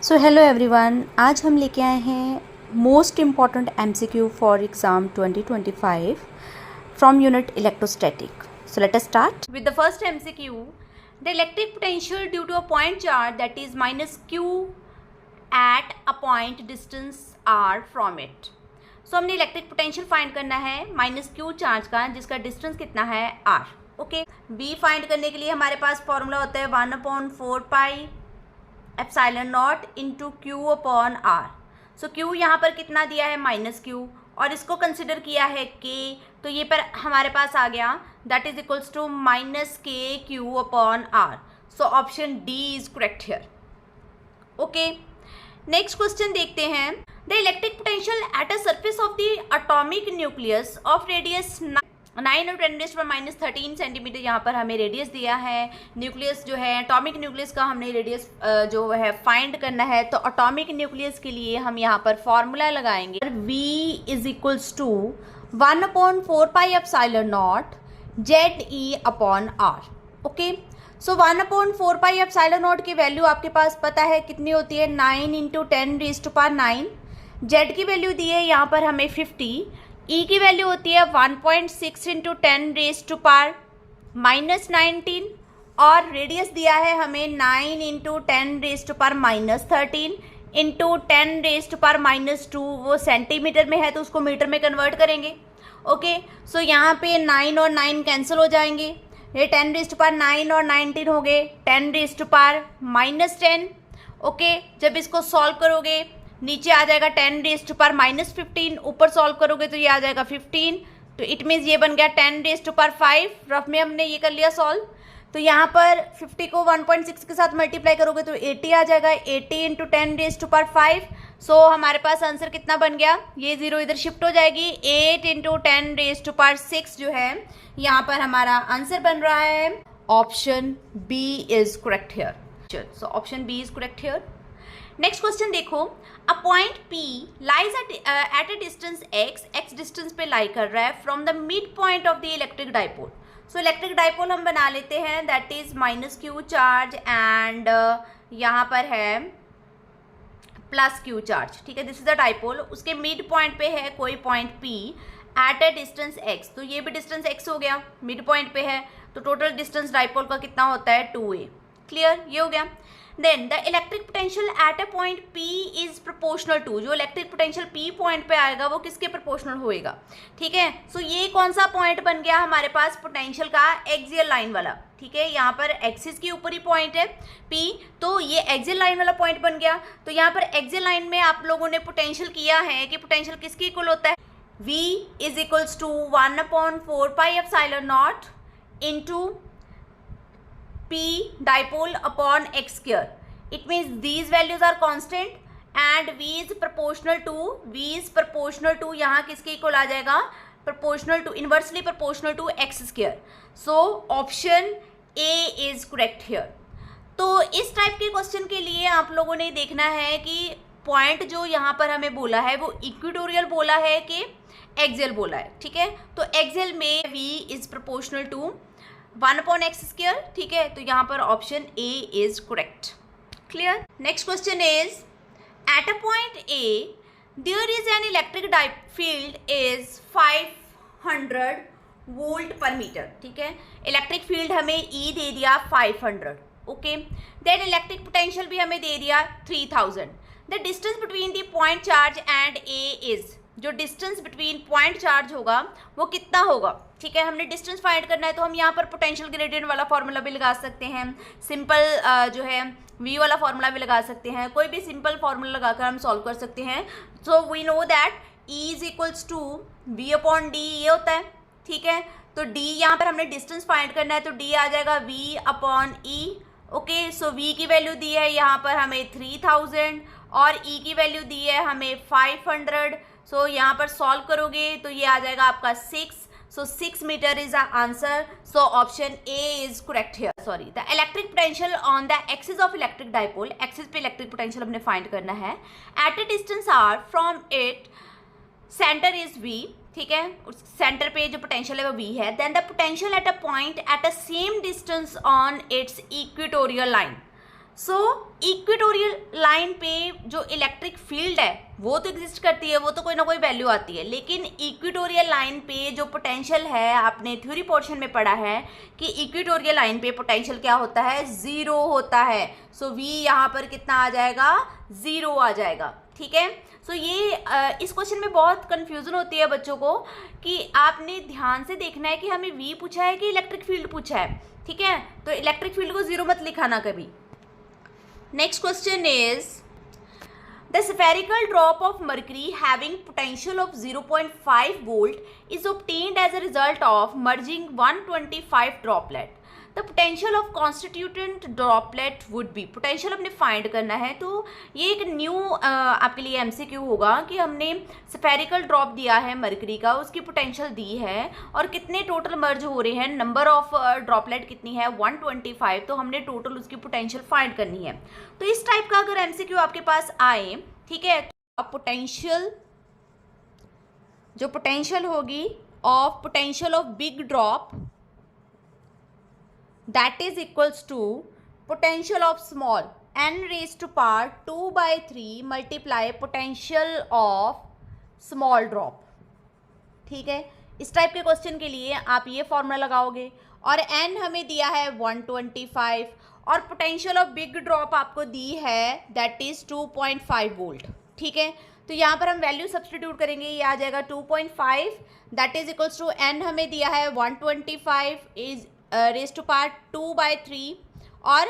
So hello everyone, आज हम लेके आए हैं most important MCQ for exam 2025 from unit electrostatic. So let us start with the first MCQ. The electric potential due to a point charge that is minus Q at a point distance R from it. So हमने electric potential find करना है minus Q charge का, जिसका distance कितना है are. Okay, B find करने के लिए हमारे पास फॉर्मूला होता है 1/4 pi epsilon naught into Q upon R. So Q यहाँ पर कितना दिया है माइनस क्यू, और इसको कंसिडर किया है के, तो ये पर हमारे पास आ गया that is equals to minus K Q upon R. So option D is correct here. Okay, next question देखते हैं. The electric potential at a surface of the atomic nucleus of radius 9 और 10⁻13 सेंटीमीटर यहाँ पर हमें radius दिया है. Nucleus जो है एटॉमिक न्यूक्लियस का हमने रेडियस जो है फाइंड करना है. तो एटॉमिक न्यूक्लियस के लिए हम यहाँ पर फॉर्मूला लगाएंगे. V is equals to 1/4 pi epsilon naught ZE upon R. Okay, so 1/4 pi epsilon naught की वैल्यू आपके पास पता है कितनी होती है, 9 × 10⁻9. Z की वैल्यू दी है यहाँ पर हमें 50. E की वैल्यू होती है 1.6 × 10⁻19 और रेडियस दिया है हमें 9 × 10⁻13 इंटू 10⁻2. वो सेंटीमीटर में है तो उसको मीटर में कन्वर्ट करेंगे. ओके, सो यहाँ पे 9 और 9 कैंसिल हो जाएंगे. ये 10⁻9 और 19 हो गए 10⁻−10. ओके, जब इसको सॉल्व करोगे नीचे आ जाएगा 10⁻−15, ऊपर सॉल्व करोगे तो ये आ जाएगा 15. तो इट मीन्स ये बन गया 10⁻5. रफ में हमने ये कर लिया सॉल्व. तो यहाँ पर 50 को 1.6 के साथ मल्टीप्लाई करोगे तो 80 आ जाएगा. 80 × 10⁻5. सो हमारे पास आंसर कितना बन गया, ये जीरो इधर शिफ्ट हो जाएगी. 8 × 10⁻6 जो है यहाँ पर हमारा आंसर बन रहा है. Option B is correct here. So option B is correct here. Next question देखो. A point P lies at a distance x distance पे लाई कर रहा है from the mid point of the electric dipole. So electric dipole हम बना लेते हैं that is minus Q charge and यहाँ पर है प्लस क्यू चार्ज. ठीक है, दिस इज द डाइपोल. उसके मिड पॉइंट पे है कोई point P eight a distance x. तो ये भी डिस्टेंस x हो गया, मिड पॉइंट पे है. तो टोटल डिस्टेंस डाइपोल का कितना होता है 2a. क्लियर, ये हो गया. Then the electric potential at a point P is proportional to. जो इलेक्ट्रिक पोटेंशियल P पॉइंट पे आएगा वो किसके प्रोपोर्शनल होएगा. ठीक है, सो ये कौन सा पॉइंट बन गया हमारे पास पोटेंशियल का, एक्सियल लाइन वाला. ठीक है, यहाँ पर एक्सिस के ऊपर ही पॉइंट है P, तो ये एक्सियल लाइन वाला पॉइंट बन गया. तो यहाँ पर एक्सियल लाइन में आप लोगों ने पोटेंशियल किया है कि पोटेंशियल किसके इक्वल होता है, V is equals to 1/4 pi epsilon naught into P dipole upon x square. It means these values are constant and V is proportional to यहाँ किसके इक्वल आ जाएगा, proportional to, inversely proportional to x square. So option A is correct here. तो इस type के question के लिए आप लोगों ने देखना है कि पॉइंट जो यहाँ पर हमें बोला है वो इक्वेटोरियल बोला है कि एक्सियल बोला है. ठीक है, तो एक्सियल में V is proportional to 1/x². ठीक है, तो यहाँ पर option A is correct. Clear. Next question is at a point A there is an electric field is 500 volt per metre. ठीक है, इलेक्ट्रिक फील्ड हमें ई दे दिया 500. ओके, देन इलेक्ट्रिक पोटेंशियल भी हमें दे दिया 3000. The distance between the point charge and A is, जो distance between point charge होगा वो कितना होगा. ठीक है, हमने डिस्टेंस फाइंड करना है तो हम यहाँ पर पोटेंशियल ग्रेडियंट वाला फॉर्मूला भी लगा सकते हैं, सिंपल जो है V वाला फॉर्मूला भी लगा सकते हैं, कोई भी सिंपल फॉर्मूला लगाकर हम सॉल्व कर सकते हैं. So we know that E is equals to V upon D ये होता है. ठीक है, तो D यहाँ पर हमने डिस्टेंस फाइंड करना है तो D आ जाएगा V अपॉन E. ओके, सो V की वैल्यू दी है यहाँ पर हमें 3000 और E की वैल्यू दी है हमें 500. सो यहाँ पर सॉल्व करोगे तो ये आ जाएगा आपका 6. So 6 meter is the answer. So option A is correct here. Sorry, the electric potential on the axis of electric dipole. Axis पे electric potential हमने find करना है. At a distance r from it, center is V. ठीक है, उस centre पे जो potential है वो V है. Then the potential at a point at a same distance on its equatorial line. So equatorial line पे जो इलेक्ट्रिक फील्ड है वो तो एग्जिस्ट करती है, वो तो कोई ना कोई वैल्यू आती है, लेकिन इक्वेटोरियल लाइन पे जो पोटेंशियल है, आपने थ्योरी पोर्शन में पढ़ा है कि इक्वेटोरियल लाइन पे पोटेंशियल क्या होता है, ज़ीरो होता है। सो वी यहाँ पर कितना आ जाएगा, ज़ीरो आ जाएगा। ठीक है, सो ये इस क्वेश्चन में बहुत कन्फ्यूजन होती है बच्चों को कि आपने ध्यान से देखना है कि हमें वी पूछा है कि इलेक्ट्रिक फील्ड पूछा है। ठीक है, तो इलेक्ट्रिक फील्ड को ज़ीरो मत लिखाना कभी। Next question is, the spherical drop of mercury having potential of 0.5 volt is obtained as a result of merging 125 droplet. The potential of constituent droplet would be, potential अपने find करना है। तो ये एक न्यू आपके लिए MCQ होगा कि हमने स्फेरिकल ड्रॉप दिया है मरकरी का, उसकी पोटेंशियल दी है और कितने टोटल मर्ज हो रहे हैं, नंबर ऑफ ड्रॉपलेट कितनी है 125, तो हमने टोटल उसकी पोटेंशियल फाइंड करनी है। तो इस टाइप का अगर MCQ आपके पास आए, ठीक है, तो पोटेंशियल, जो पोटेंशियल होगी of potential of big drop that is equals to potential of small n raised to power 2/3 multiply potential of small drop। ठीक है, इस टाइप के क्वेश्चन के लिए आप ये फॉर्मूला लगाओगे और n हमें दिया है 125 और पोटेंशियल ऑफ बिग ड्रॉप आपको दी है दैट इज 2.5 वोल्ट। ठीक है, तो यहाँ पर हम वैल्यू सब्सटीट्यूट करेंगे, ये आ जाएगा 2.5 that is equals to n हमें दिया है 125 इज रेज टू पावर 2/3 और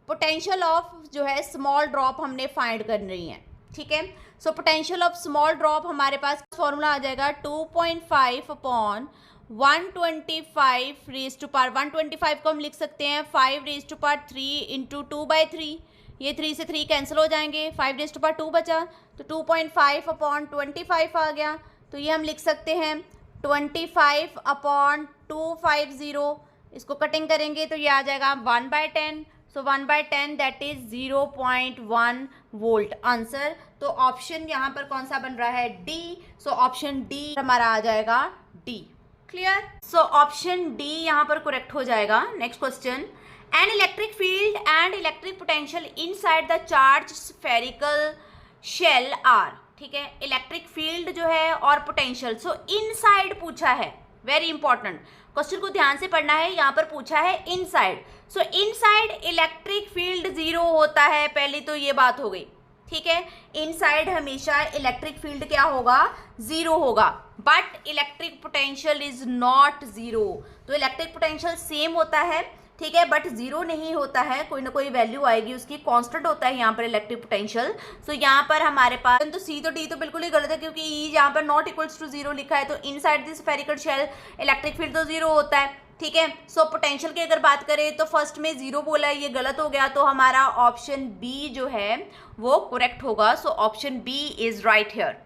पोटेंशियल ऑफ जो है स्मॉल ड्रॉप हमने फाइंड करनी है। ठीक है, so potential of small drop हमारे पास फॉर्मूला आ जाएगा 2.5 अपॉन 125 रेज टू पावर, 125 को हम लिख सकते हैं 5 रेज टू पावर 3 इंटू 2/3, ये 3 से 3 कैंसिल हो जाएंगे, 5 रेज टू पावर 2 बचा, तो 2.5 अपॉन 25 आ गया, तो ये हम लिख सकते हैं 25 अपॉन 250, इसको कटिंग करेंगे तो ये आ जाएगा 1/10, सो 1/10 दैट इज 0.1 वोल्ट आंसर। तो ऑप्शन यहाँ पर कौन सा बन रहा है, डी। सो ऑप्शन डी हमारा आ जाएगा D. Clear, so option D यहाँ पर करेक्ट हो जाएगा। Next question, an electric field and electric potential inside the charge spherical shell are. ठीक है, इलेक्ट्रिक फील्ड जो है और पोटेंशियल, सो इनसाइड पूछा है, वेरी इंपॉर्टेंट क्वेश्चन को ध्यान से पढ़ना है, यहाँ पर पूछा है इनसाइड। सो इनसाइड इलेक्ट्रिक फील्ड जीरो होता है, पहली तो ये बात हो गई। ठीक है, इनसाइड हमेशा इलेक्ट्रिक फील्ड क्या होगा, जीरो होगा, but electric potential is not zero. तो इलेक्ट्रिक पोटेंशियल सेम होता है, ठीक है, बट जीरो नहीं होता है, कोई ना कोई वैल्यू आएगी उसकी, कांस्टेंट होता है यहाँ पर इलेक्ट्रिक पोटेंशियल। सो यहाँ पर हमारे पास तो सी तो डी तो बिल्कुल ही गलत है क्योंकि ई यहाँ पर नॉट इक्वल्स टू जीरो लिखा है, तो inside this spherical shell electric field तो जीरो होता है। ठीक है, सो पोटेंशियल की अगर बात करें तो फर्स्ट में जीरो बोला है, ये गलत हो गया, तो हमारा ऑप्शन बी जो है वो करेक्ट होगा। So option B is right here.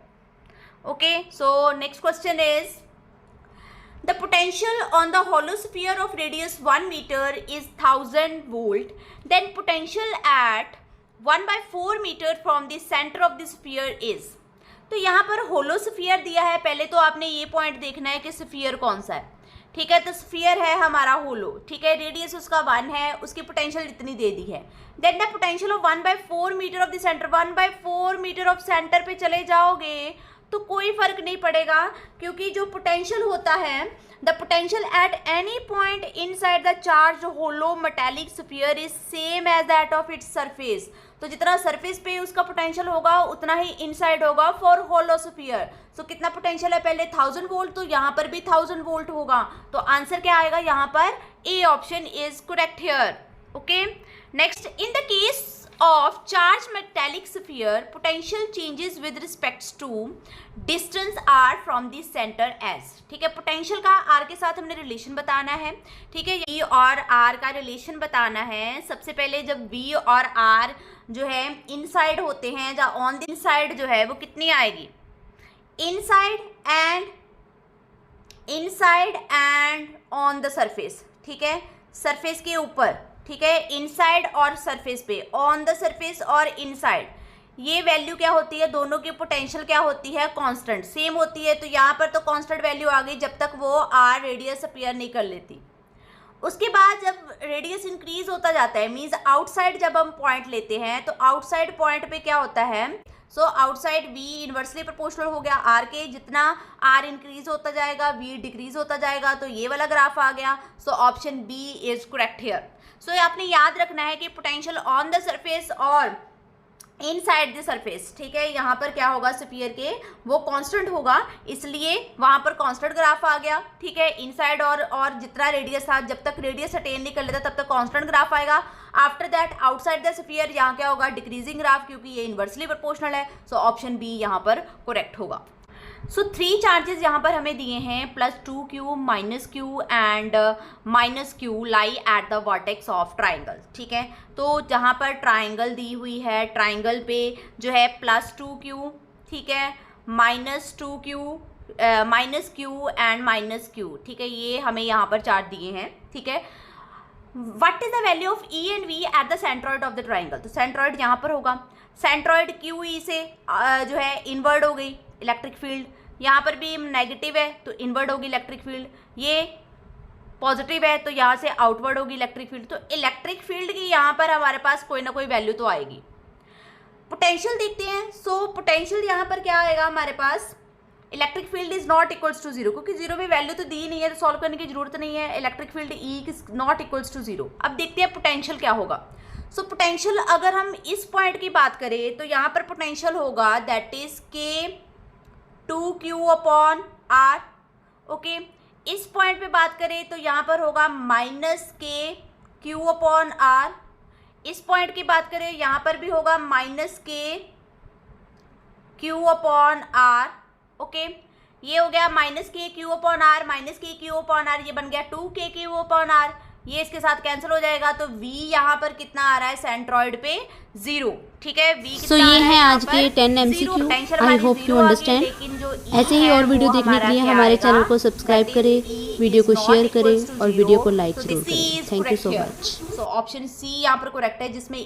Okay, so next question is, the potential on the hollow sphere of radius 1 meter is 1000 volt, then potential at 1/4 meter from the center of the sphere is। तो यहाँ पर होलो sphere दिया है, पहले तो आपने ये point देखना है कि स्फीयर कौन सा है। ठीक है, तो स्फीयर है हमारा होलो, ठीक है, रेडियस उसका 1 है, उसकी पोटेंशियल इतनी दे दी है, then the potential of 1/4 metre of the centre, 1/4 metre of centre पे चले जाओगे तो कोई फर्क नहीं पड़ेगा क्योंकि जो पोटेंशियल होता है, the potential at any point inside the charge hollow metallic sphere is same as that of its surface. तो जितना सरफेस पे उसका पोटेंशियल होगा उतना ही इनसाइड होगा फॉर होलो स्फीयर। सो कितना पोटेंशियल है, पहले 1000 वोल्ट, तो यहाँ पर भी 1000 वोल्ट होगा, तो आंसर क्या आएगा यहाँ पर, A option is correct here. Okay, next, in the case of charged metallic sphere potential changes with respect to distance r from the center as। ठीक है, पोटेंशियल का r के साथ हमने रिलेशन बताना है। ठीक है, V और r का रिलेशन बताना है। सबसे पहले जब V और r जो है इनसाइड होते हैं, या ऑन द इनसाइड जो है वो कितनी आएगी, inside and on the surface. ठीक है, सरफेस के ऊपर, ठीक है, इनसाइड और सरफेस पे, ऑन द सरफेस और इनसाइड, ये वैल्यू क्या होती है, दोनों की पोटेंशियल क्या होती है, कांस्टेंट सेम होती है। तो यहाँ पर तो कांस्टेंट वैल्यू आ गई जब तक वो आर रेडियस अपीयर नहीं कर लेती। उसके बाद जब रेडियस इंक्रीज होता जाता है, मीन्स आउटसाइड जब हम पॉइंट लेते हैं तो आउटसाइड पॉइंट पे क्या होता है, so outside v inversely proportional हो गया r के, जितना r इंक्रीज होता जाएगा v डिक्रीज होता जाएगा, तो ये वाला ग्राफ आ गया। So option B is correct here. So आपने याद रखना है कि पोटेंशियल ऑन द सरफेस और इनसाइड द सरफेस, ठीक है, यहाँ पर क्या होगा स्फीयर के, वो कांस्टेंट होगा, इसलिए वहाँ पर कांस्टेंट ग्राफ आ गया, ठीक है। इनसाइड और जितना रेडियस था, जब तक रेडियस अटेन नहीं कर लेता तब तक कांस्टेंट ग्राफ आएगा। After that outside the sphere यहाँ क्या होगा, डिक्रीजिंग ग्राफ, क्योंकि ये इन्वर्सली प्रोपोर्शनल है। सो ऑप्शन बी यहाँ पर करेक्ट होगा। सो 3 चार्जेस यहाँ पर हमें दिए हैं, +2q, -q and -q lie at the vertex of triangle, ठीक है। तो जहाँ पर ट्राइंगल दी हुई है, ट्राइंगल पे जो है +2q, ठीक है, -2q, -q एंड -q, ठीक है, ये हमें यहाँ पर चार्ज दिए हैं, ठीक है। What is the value of E and V at the centroid of the triangle, तो सेंट्रॉइड यहाँ पर होगा, सेंट्रॉइड QE से जो है इनवर्ड हो गई इलेक्ट्रिक फील्ड, यहाँ पर भी नेगेटिव है तो इनवर्ड होगी इलेक्ट्रिक फील्ड, ये पॉजिटिव है तो यहाँ से आउटवर्ड होगी इलेक्ट्रिक फील्ड। तो इलेक्ट्रिक फील्ड की यहाँ पर हमारे पास कोई ना कोई वैल्यू तो आएगी। पोटेंशियल देखते हैं। सो पोटेंशियल यहाँ पर क्या आएगा हमारे पास, electric field is not equals to 0, क्योंकि 0 में वैल्यू तो दी नहीं है तो सॉल्व करने की जरूरत नहीं है। Electric field E is not equals to 0। अब देखते हैं पोटेंशियल क्या होगा। सो पोटेंशियल अगर हम इस पॉइंट की बात करें तो यहाँ पर पोटेंशियल होगा दैट इज K2q/r, ओके। इस पॉइंट पे बात करें तो यहाँ पर होगा -KQ/r। इस पॉइंट की बात करें यहाँ पर भी होगा -KQ/r, ओके। ये हो गया -KQ/r, -KQ/r, ये बन गया 2KQ/r, ये इसके साथ कैंसिल हो जाएगा। तो v यहाँ पर कितना आ रहा है सेंट्रॉइड पे 0, ठीक है। v सो ये है आज के 10 MCQ। I hope you understand. ऐसे ही और वीडियो देखने के लिए हमारे चैनल को सब्सक्राइब करें, वीडियो को शेयर करें और वीडियो को लाइक जरूर करें। Thank you so much. So option C यहाँ पर करेक्ट है, जिसमें